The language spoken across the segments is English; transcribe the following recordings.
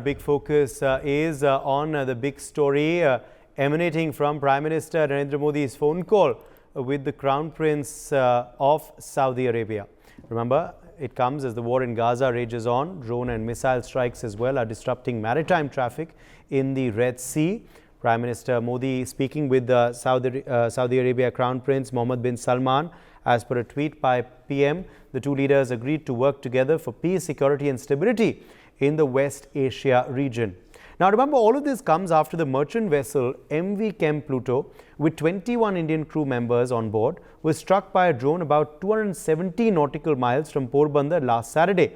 big focus is on the big story emanating from Prime Minister Narendra Modi's phone call with the Crown Prince of Saudi Arabia. Remember, it comes as the war in Gaza rages on. Drone and missile strikes as well are disrupting maritime traffic in the Red Sea. Prime Minister Modi speaking with the Saudi Arabia Crown Prince Mohammed bin Salman. As per a tweet by PM, the two leaders agreed to work together for peace, security and stability in the West Asia region. Now remember, all of this comes after the merchant vessel MV Chem Pluto with 21 Indian crew members on board was struck by a drone about 270 nautical miles from Porbandar last Saturday.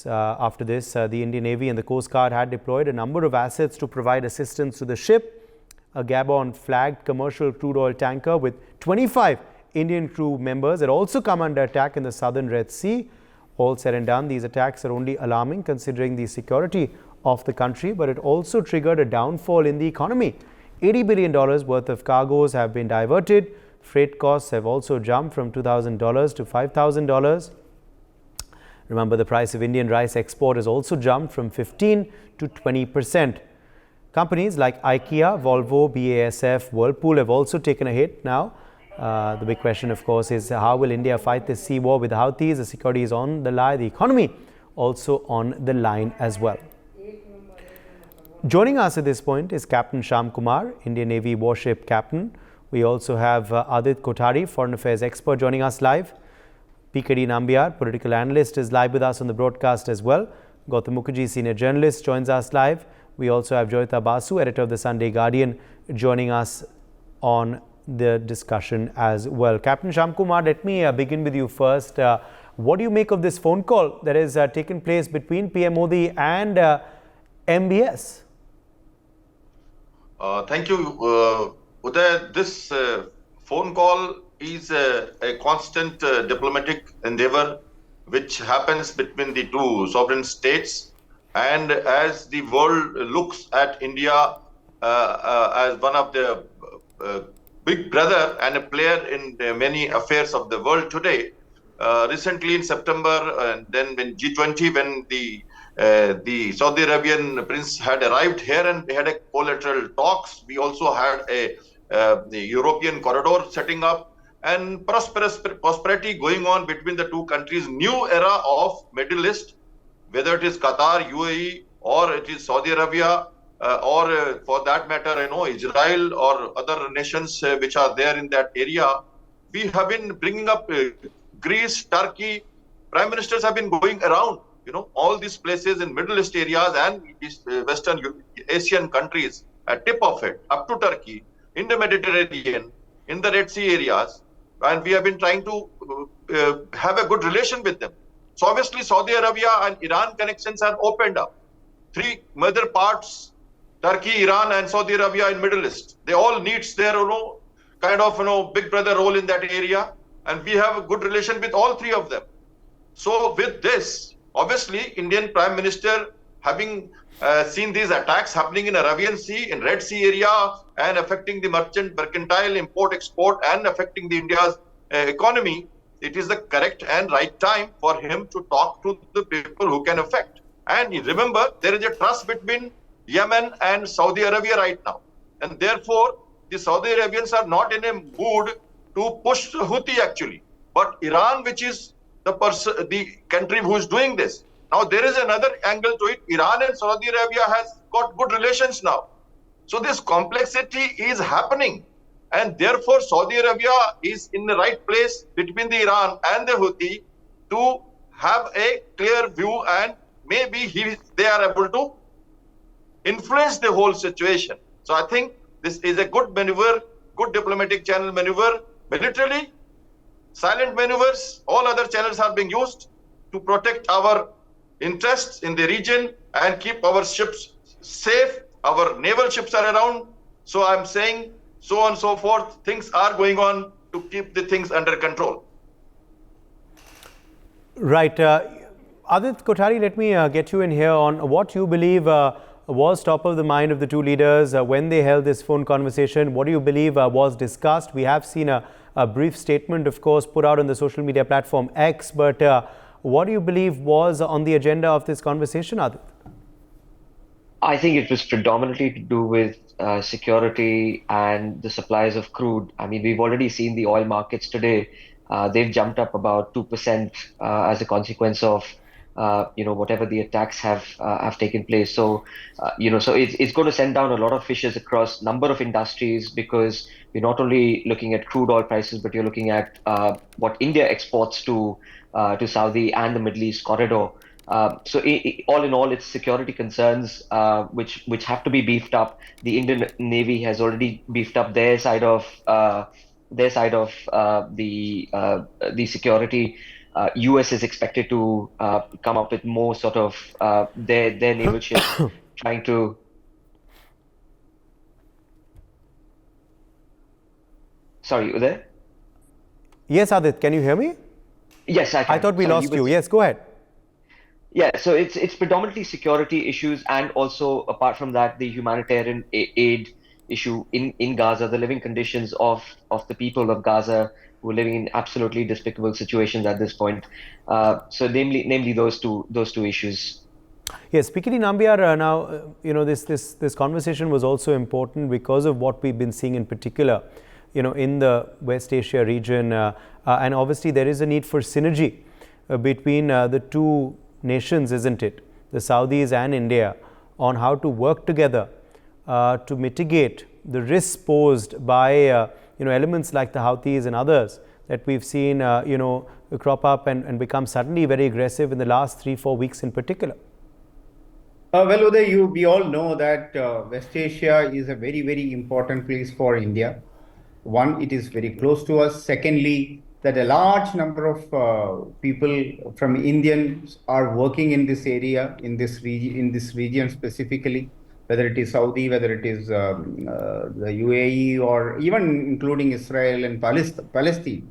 After this, the Indian Navy and the Coast Guard had deployed a number of assets to provide assistance to the ship. A Gabon-flagged commercial crude oil tanker with 25 Indian crew members had also come under attack in the southern Red Sea. All said and done, these attacks are only alarming considering the security of the country, but it also triggered a downfall in the economy. $80 billion worth of cargoes have been diverted. Freight costs have also jumped from $2,000 to $5,000. Remember, the price of Indian rice export has also jumped from 15 to 20%. Companies like IKEA, Volvo, BASF, Whirlpool have also taken a hit now. The big question, of course, is how will India fight this sea war with the Houthis? The security is on the line, the economy also on the line as well. Joining us at this point is Captain Shyam Kumar, Indian Navy warship captain. We also have Adit Kothari, foreign affairs expert, joining us live. PKD Nambiar, political analyst, is live with us on the broadcast as well. Gautam Mukherjee, senior journalist, joins us live. We also have Joyita Basu, editor of the Sunday Guardian, joining us on the discussion as well. Captain Shyam Kumar, let me begin with you first. What do you make of this phone call that has taken place between PM Modi and MBS? Thank you, Uday. This phone call is a constant diplomatic endeavor which happens between the two sovereign states. And as the world looks at India as one of the big brother and a player in many affairs of the world today, recently in September, and then when G20, when the Saudi Arabian prince had arrived here and they had a bilateral talks. We also had the European corridor setting up and prosperity going on between the two countries. New era of Middle East, whether it is Qatar, UAE, or it is Saudi Arabia, or for that matter, Israel or other nations which are there in that area. We have been bringing up Greece, Turkey. Prime ministers have been going around, all these places in Middle East areas and Western Asian countries, a tip of it, up to Turkey, in the Mediterranean, in the Red Sea areas. And we have been trying to have a good relation with them. So obviously Saudi Arabia and Iran connections have opened up. Three major parts, Turkey, Iran and Saudi Arabia in Middle East. They all needs their kind of big brother role in that area. And we have a good relation with all three of them. So with this, obviously Indian Prime Minister having seen these attacks happening in Arabian Sea, in Red Sea area, and affecting the mercantile import-export and affecting the India's economy, it is the correct and right time for him to talk to the people who can affect. And remember, there is a trust between Yemen and Saudi Arabia right now. And therefore, the Saudi Arabians are not in a mood to push the Houthi actually. But Iran, which is the country who is doing this. Now, there is another angle to it. Iran and Saudi Arabia has got good relations now. So this complexity is happening. And therefore, Saudi Arabia is in the right place between the Iran and the Houthi to have a clear view, and maybe they are able to influence the whole situation. So I think this is a good maneuver, good diplomatic channel maneuver. Militarily, silent maneuvers, all other channels are being used to protect our interests in the region and keep our ships safe. Our naval ships are around. So I'm saying, so on and so forth, things are going on to keep the things under control. Right. Adit Kothari, let me get you in here on what you believe was top of the mind of the two leaders when they held this phone conversation. What do you believe was discussed? We have seen a brief statement, of course, put out on the social media platform X, but what do you believe was on the agenda of this conversation, Adit? I think it was predominantly to do with security and the supplies of crude. I mean, we've already seen the oil markets today. They've jumped up about 2% as a consequence of whatever the attacks have taken place. So so it's going to send down a lot of fishes across number of industries, because you're not only looking at crude oil prices, but you're looking at what India exports to Saudi and the Middle East corridor. All in all, it's security concerns which have to be beefed up. The Indian Navy has already beefed up their side of the security. US is expected to come up with more sort of their naval ships trying to. Sorry, you there? Yes, Adit, can you hear me? Yes, I can. I thought we Sorry, lost you. Yes, go ahead. Yeah, so it's predominantly security issues, and also apart from that, the humanitarian aid issue in Gaza, the living conditions of the people of Gaza, who are living in absolutely despicable situations at this point. So namely those two issues. Yes, speaking in Nambiar, now, this conversation was also important because of what we've been seeing in particular, in the West Asia region. And obviously, there is a need for synergy between the two nations, isn't it? The Saudis and India, on how to work together to mitigate the risks posed by, elements like the Houthis and others that we've seen, crop up and become suddenly very aggressive in the last 3-4 weeks in particular. Well, Uday, we all know that West Asia is a very, very important place for India. One, it is very close to us. Secondly, that a large number of people from Indians are working in this area, in this region specifically, whether it is Saudi, whether it is the UAE, or even including Israel and Palestine.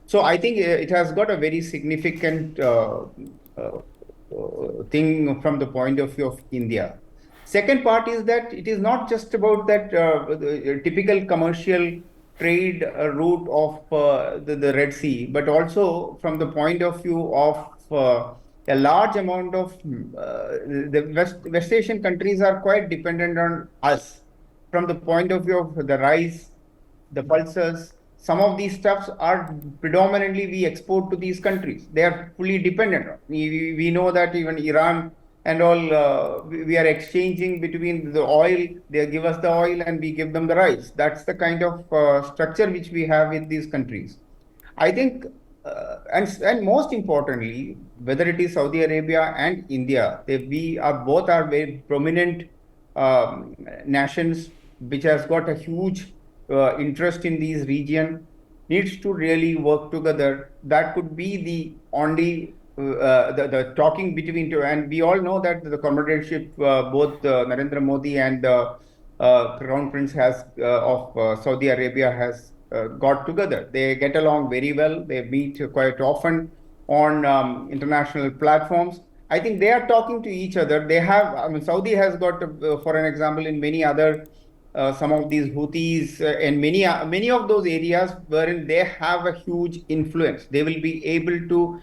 So I think it has got a very significant thing from the point of view of India. Second part is that it is not just about that typical commercial trade route of the Red Sea, but also from the point of view of a large amount of the West Asian countries are quite dependent on us from the point of view of the rice, the pulses. Some of these stuffs are predominantly we export to these countries. They are fully dependent. We know that even Iran and all, we are exchanging between the oil. They give us the oil and we give them the rice. That's the kind of structure which we have in these countries. I think, and most importantly, whether it is Saudi Arabia and India, both are very prominent nations which has got a huge interest in these region, needs to really work together. That could be the only the talking between two. And we all know that the comradeship both Narendra Modi and Crown Prince of Saudi Arabia has got together. They get along very well. They meet quite often on international platforms. I think they are talking to each other. Saudi has got, for an example, in many other some of these Houthis and many of those areas wherein they have a huge influence. They will be able to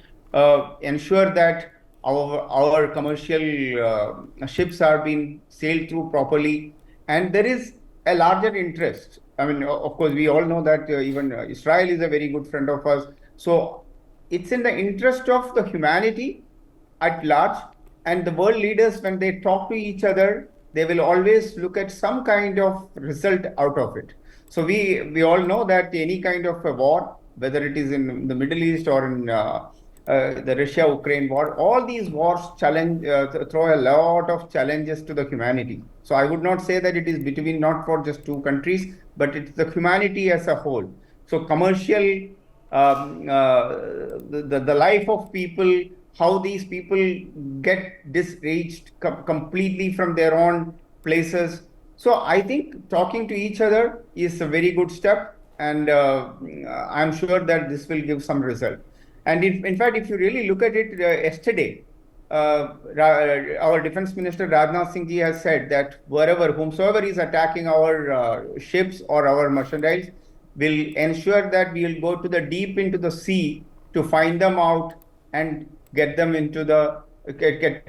ensure that our commercial ships are being sailed through properly, and there is a larger interest. I mean, of course, we all know that even Israel is a very good friend of us. So it's in the interest of the humanity at large, and the world leaders, when they talk to each other, they will always look at some kind of result out of it. So we all know that any kind of a war, whether it is in the Middle East or in the Russia-Ukraine war, all these wars throw a lot of challenges to the humanity. So I would not say that it is between not for just two countries, but it's the humanity as a whole. So commercial, the life of people, how these people get disreached completely from their own places. So I think talking to each other is a very good step, and I'm sure that this will give some result. And in fact, if you really look at it, yesterday, our Defense Minister Rajnath Singh ji has said that whomsoever is attacking our ships or our merchandise, will ensure that we will go to the deep into the sea to find them out and get them into the attack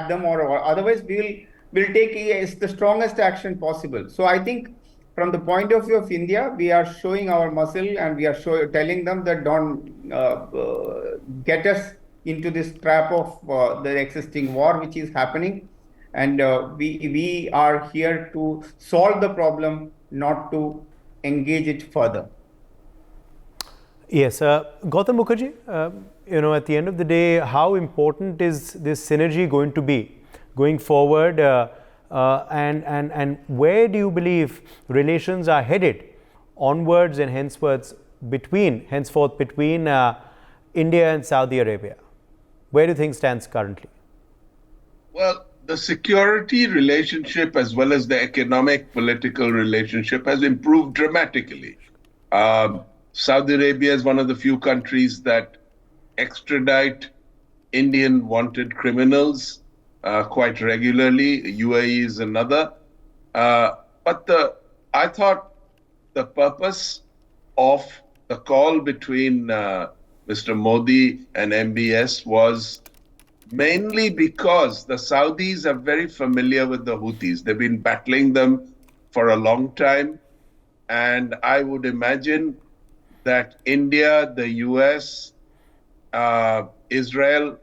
them, or otherwise we'll take the strongest action possible. So I think from the point of view of India, we are showing our muscle, and we are telling them that don't get us into this trap of the existing war which is happening, and we are here to solve the problem, not to engage it further. Yes, Gautam Mukherjee, at the end of the day, how important is this synergy going to be going forward, and where do you believe relations are headed onwards and henceforth between India and Saudi Arabia? Where do things stand currently? Well, the security relationship as well as the economic political relationship has improved dramatically. Saudi Arabia is one of the few countries that extradite Indian wanted criminals quite regularly. UAE is another. But I thought the purpose of the call between Mr. Modi and MBS was mainly because the Saudis are very familiar with the Houthis. They've been battling them for a long time. And I would imagine that India, the US, Israel,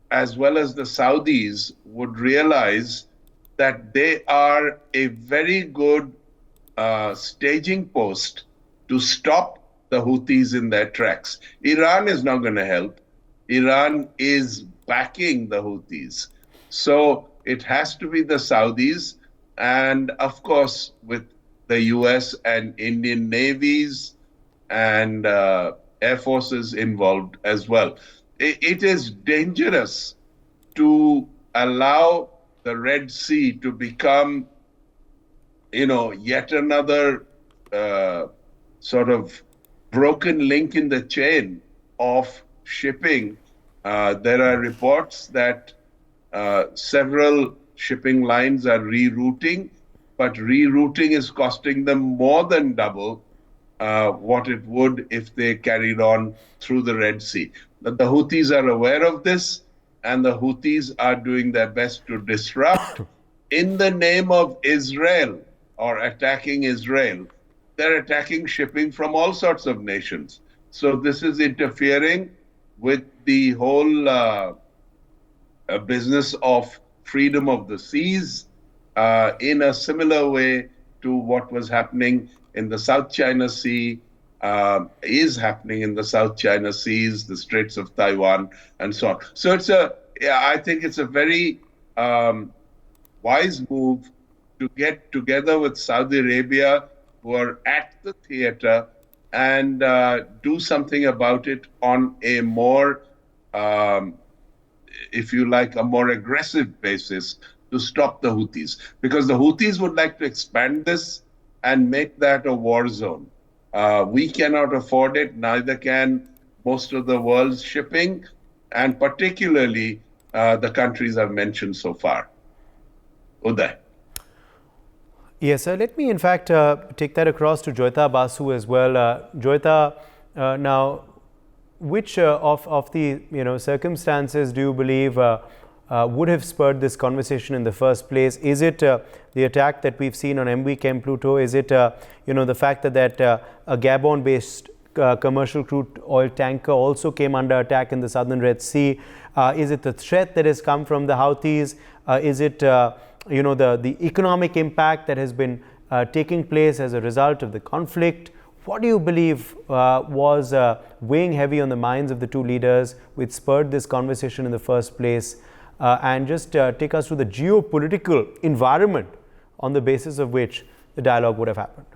as well as the Saudis would realize that they are a very good staging post to stop the Houthis in their tracks. Iran is not going to help. Iran is backing the Houthis. So it has to be the Saudis, and of course with the US and Indian navies and air forces involved as well. It is dangerous to allow the Red Sea to become, yet another sort of broken link in the chain of shipping. There are reports that several shipping lines are rerouting, but rerouting is costing them more than double what it would if they carried on through the Red Sea. But the Houthis are aware of this, and the Houthis are doing their best to disrupt in the name of Israel or attacking Israel. They're attacking shipping from all sorts of nations. So this is interfering with the whole business of freedom of the seas in a similar way to what was happening in the South China Sea, is happening in the South China Seas, the Straits of Taiwan, and so on. So I think it's a very wise move to get together with Saudi Arabia, who are at the theater, and do something about it on a more, if you like, a more aggressive basis to stop the Houthis. Because the Houthis would like to expand this and make that a war zone. We cannot afford it, neither can most of the world's shipping, and particularly the countries I've mentioned so far. Uday. Yes, let me in fact take that across to Joyita Basu as well. Joyita, now, which of the circumstances do you believe would have spurred this conversation in the first place? Is it the attack that we've seen on MV Chem Pluto? Is it the fact that a Gabon-based commercial crude oil tanker also came under attack in the southern Red Sea? Is it the threat that has come from the Houthis? Is it the economic impact that has been taking place as a result of the conflict? What do you believe was weighing heavy on the minds of the two leaders, which spurred this conversation in the first place? And just take us through the geopolitical environment on the basis of which the dialogue would have happened.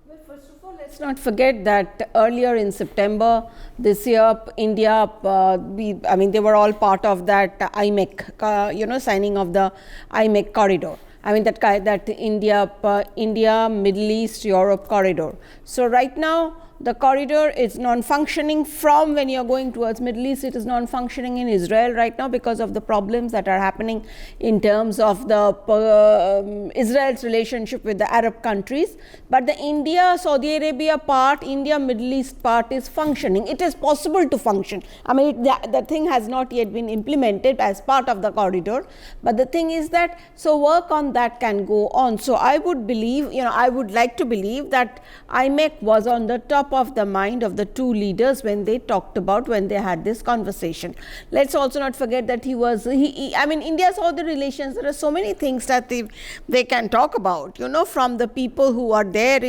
Well, first of all, let's not forget that earlier in September this year, India, they were all part of that IMEC, signing of the IMEC corridor. that India, Middle East, Europe corridor. So right now, the corridor is non-functioning from when you're going towards Middle East. It is non-functioning in Israel right now because of the problems that are happening in terms of the Israel's relationship with the Arab countries. But the India-Saudi Arabia part, India-Middle East part is functioning. It is possible to function. I mean, the thing has not yet been implemented as part of the corridor. But the thing is that, so work on that can go on. So I would believe, I would like to believe that IMEC was on the top of the mind of the two leaders when they had this conversation. Let's also not forget that India saw the relations. There are so many things that they can talk about, from the people who are there they're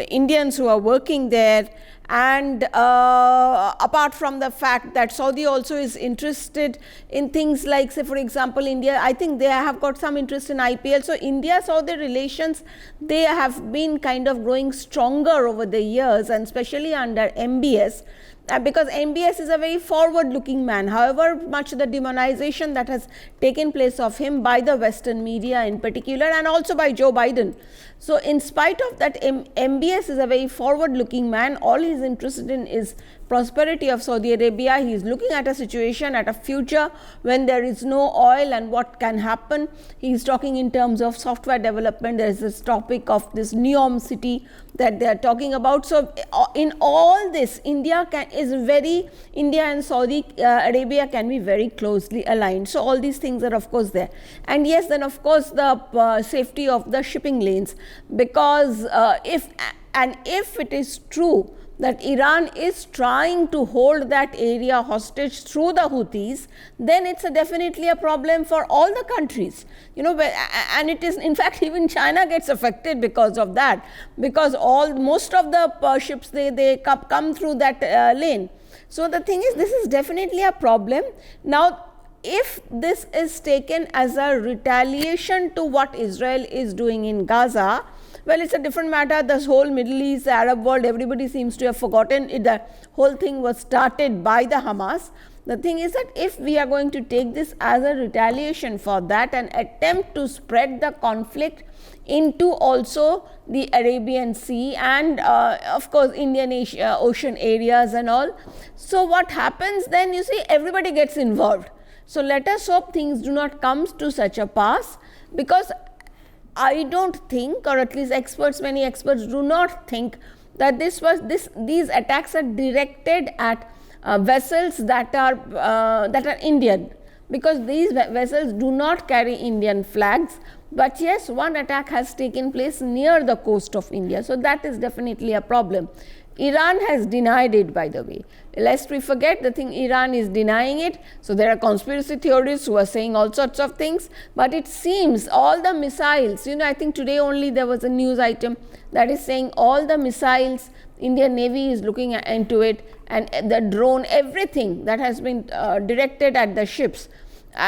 Indians who are working there. And apart from the fact that Saudi also is interested in things like, say, for example, India, I think they have got some interest in IPL. So India-Saudi relations, they have been kind of growing stronger over the years, and especially under MBS. Because MBS is a very forward-looking man, however much the demonization that has taken place of him by the Western media in particular, and also by Joe Biden. So in spite of that, MBS is a very forward-looking man. All he's interested in is prosperity of Saudi Arabia. He is looking at a situation, at a future when there is no oil and what can happen. He is talking in terms of software development. There is this topic of this NEOM city that they are talking about. So in all this, India and Saudi Arabia can be very closely aligned. So all these things are of course there. And yes, then of course the safety of the shipping lanes, because if it is true that Iran is trying to hold that area hostage through the Houthis, then it's definitely a problem for all the countries. And it is, in fact, even China gets affected because of that, because most of the ships, they come through that lane. So the thing is, this is definitely a problem. Now, if this is taken as a retaliation to what Israel is doing in Gaza, well, it's a different matter. This whole Middle East, the Arab world, everybody seems to have forgotten it. The whole thing was started by the Hamas. The thing is that if we are going to take this as a retaliation for that and attempt to spread the conflict into also the Arabian Sea and of course Indian Ocean areas and all, so what happens then? You see, everybody gets involved. So let us hope things do not come to such a pass, because I don't think, or at least many experts do not think that these attacks are directed at vessels that are Indian, because these vessels do not carry Indian flags. But yes, one attack has taken place near the coast of India, so that is definitely a problem. Iran has denied it, by the way. Lest we forget, the thing, Iran is denying it. So there are conspiracy theorists who are saying all sorts of things. But it seems all the missiles, I think today only there was a news item that is saying all the missiles, Indian Navy is looking into it, and the drone, everything that has been directed at the ships,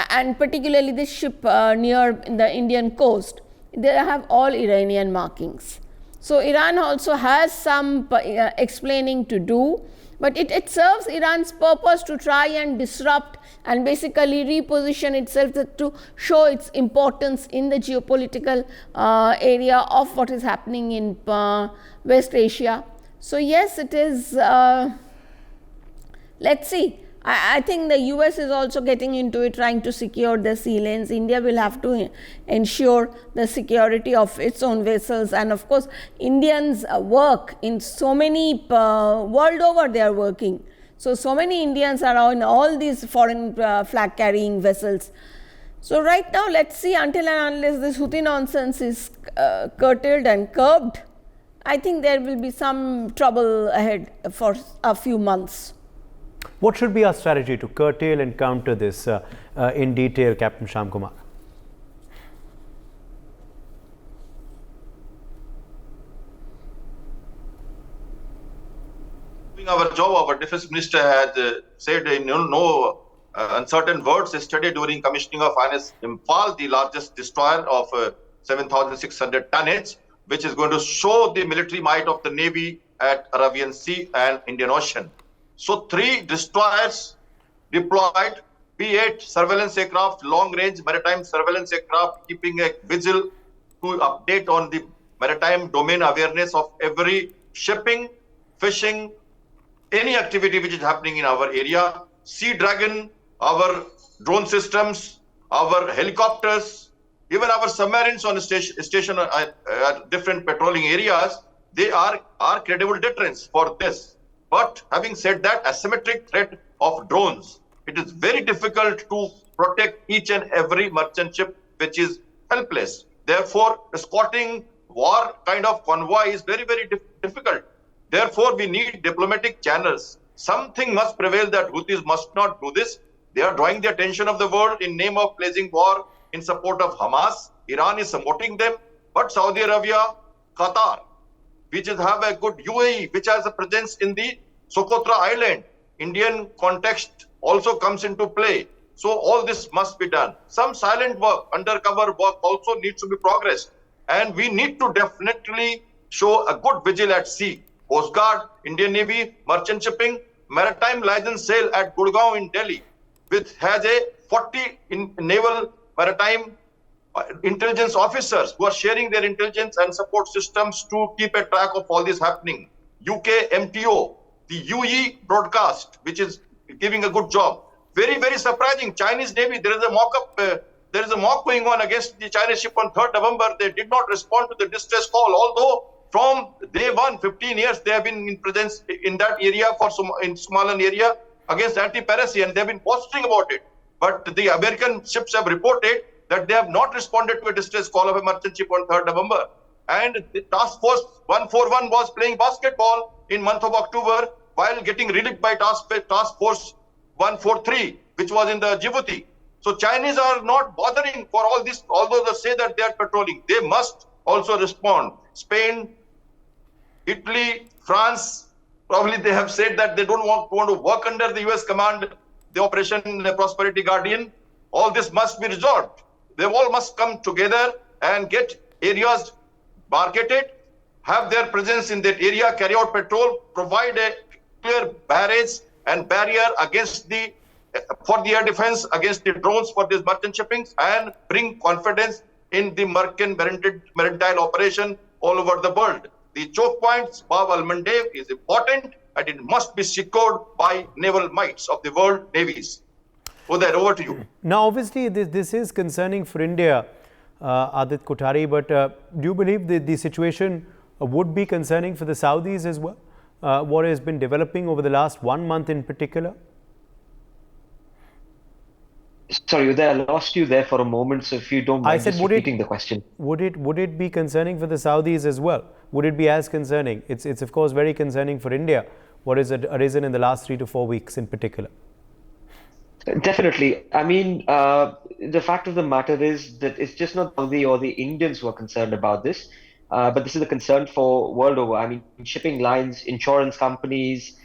and particularly this ship near the Indian coast, they have all Iranian markings. So Iran also has some explaining to do, but it serves Iran's purpose to try and disrupt and basically reposition itself to show its importance in the geopolitical area of what is happening in West Asia. So yes, it is, let's see. I think the US is also getting into it, trying to secure the sea lanes. India will have to ensure the security of its own vessels. And of course, Indians work in so many, world over they are working. So many Indians are on all these foreign flag carrying vessels. So right now, let's see, until and unless this Houthi nonsense is curtailed and curbed, I think there will be some trouble ahead for a few months. What should be our strategy to curtail and counter this in detail, Captain Shyam Kumar? Doing our job, our defense minister had said in no uncertain words yesterday during commissioning of INS Imphal, the largest destroyer of 7,600 tonnage, which is going to show the military might of the Navy at Arabian Sea and Indian Ocean. So 3 destroyers deployed, P-8 surveillance aircraft, long-range maritime surveillance aircraft, keeping a vigil to update on the maritime domain awareness of every shipping, fishing, any activity which is happening in our area. Sea Dragon, our drone systems, our helicopters, even our submarines on station at different patrolling areas, they are credible deterrents for this. But having said that, asymmetric threat of drones, it is very difficult to protect each and every merchant ship which is helpless. Therefore, escorting war kind of convoy is very, very difficult. Therefore, we need diplomatic channels. Something must prevail that Houthis must not do this. They are drawing the attention of the world in name of placing war in support of Hamas. Iran is supporting them. But Saudi Arabia, Qatar, which have a good UAE, which has a presence in the Socotra Island, Indian context also comes into play. So all this must be done. Some silent work, undercover work also needs to be progressed. And we need to definitely show a good vigil at sea. Coast Guard, Indian Navy, merchant shipping, maritime license sale at Gurgaon in Delhi, which has a 40 naval maritime intelligence officers who are sharing their intelligence and support systems to keep a track of all this happening. UK MTO, the UE broadcast, which is giving a good job. Very, very surprising. Chinese Navy, there is a mock-up, there is a mock going on against the Chinese ship on 3rd November. They did not respond to the distress call, although from day one, 15 years, they have been in presence in that area in Somalian area against anti-piracy, and they have been posting about it. But the American ships have reported that they have not responded to a distress call of a merchant ship on 3rd November. And the Task Force 141 was playing basketball in month of October while getting relieved by Task Force 143, which was in the Djibouti. So Chinese are not bothering for all this, although they say that they are patrolling. They must also respond. Spain, Italy, France, probably they have said that they don't want to work under the US command, the Operation Prosperity Guardian. All this must be resolved. They all must come together and get areas marketed, have their presence in that area, carry out patrol, provide a clear barrage and barrier against for the air defense, against the drones for these merchant shippings, and bring confidence in the maritime operation all over the world. The choke points, Bab al-Mandeb, is important, and it must be secured by naval mights of the world navies. Uday, over to you. Now, obviously, this is concerning for India, Adit Kothari, but do you believe that the situation would be concerning for the Saudis as well? What has been developing over the last 1 month in particular? Sorry, Uday, I lost you there for a moment, so if you don't mind just repeating the question. Would it be concerning for the Saudis as well? Would it be as concerning? It's of course very concerning for India. What has arisen in the last 3 to 4 weeks in particular? Definitely. I mean, the fact of the matter is that it's just not Saudi or the Indians who are concerned about this, but this is a concern for world over. I mean, shipping lines, insurance companies,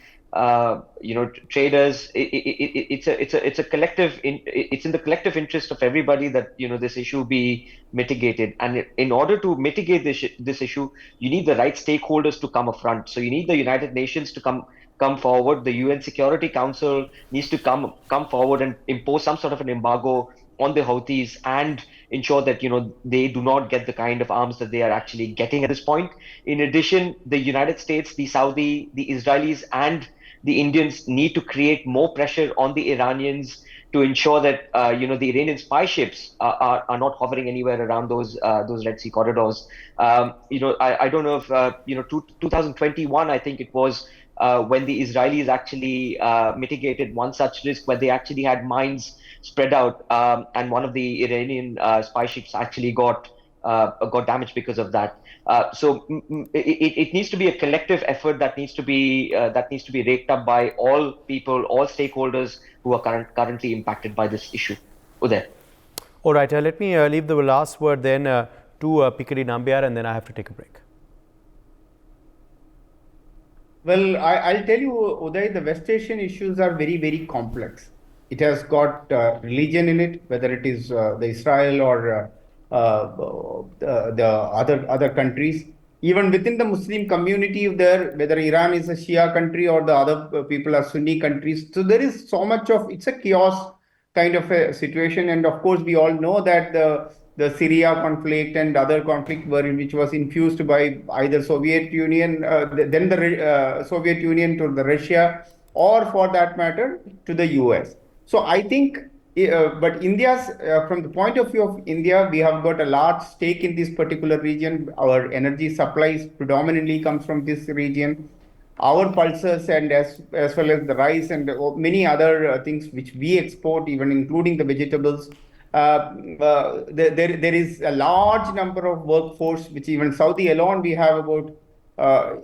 traders. It's a collective. It's in the collective interest of everybody that this issue be mitigated. And in order to mitigate this issue, you need the right stakeholders to come up front. So you need the United Nations to come forward. The UN Security Council needs to come forward and impose some sort of an embargo on the Houthis and ensure that they do not get the kind of arms that they are actually getting at this point. In addition, the United States, the Saudi, the Israelis, and the Indians need to create more pressure on the Iranians to ensure that the Iranian spy ships are not hovering anywhere around those Red Sea corridors. I don't know if 2021, I think it was, when the Israelis actually mitigated one such risk where they actually had mines spread out, and one of the Iranian spy ships actually got damaged because of that. So it needs to be a collective effort that needs to be raked up by all people, all stakeholders who are currently impacted by this issue. Uday. All right, let me leave the last word then to Pikari Nambiar, and then I have to take a break. Well, I'll tell you, Uday, the West Asian issues are very, very complex. It has got religion in it, whether it is the Israel or the other countries. Even within the Muslim community, whether Iran is a Shia country or the other people are Sunni countries. So there is so much of, it's a chaos kind of a situation. And of course, we all know that the Syria conflict and other conflict which was infused by either Soviet Union, then the Soviet Union to the Russia, or for that matter to the US. So I think, but India's, from the point of view of India, we have got a large stake in this particular region. Our energy supplies predominantly comes from this region. Our pulses and as well as the rice and many other things which we export, even including the vegetables. There is a large number of workforce, which even Saudi alone we have about,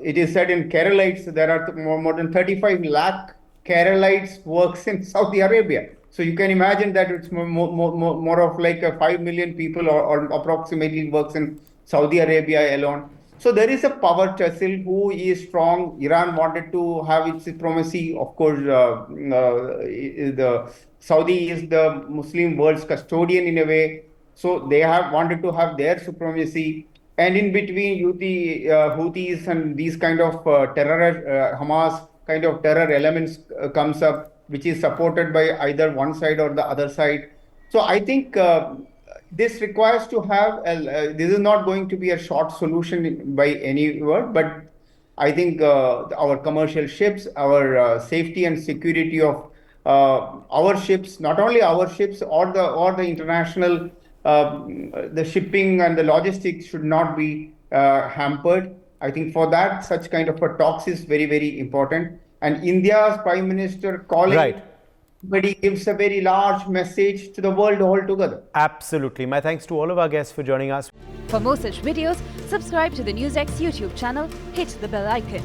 it is said in Keralites, there are more than 35 lakh Keralites works in Saudi Arabia. So you can imagine that it's more of like 5 million people or approximately works in Saudi Arabia alone. So there is a power tussle. Who is strong? Iran wanted to have its supremacy. Of course, the Saudi is the Muslim world's custodian in a way. So they have wanted to have their supremacy. And in between, Houthis and these kind of terror, Hamas kind of terror elements comes up, which is supported by either one side or the other side. So I think this requires to have, this is not going to be a short solution by any word, but I think our commercial ships, our safety and security of our ships, not only our ships or the international, the shipping and the logistics should not be hampered. I think for that, such kind of a talks is very, very important. And India's Prime Minister calling, but he gives a very large message to the world altogether. Absolutely. My thanks to all of our guests for joining us. For more such videos, subscribe to the NewsX YouTube channel, hit the bell icon.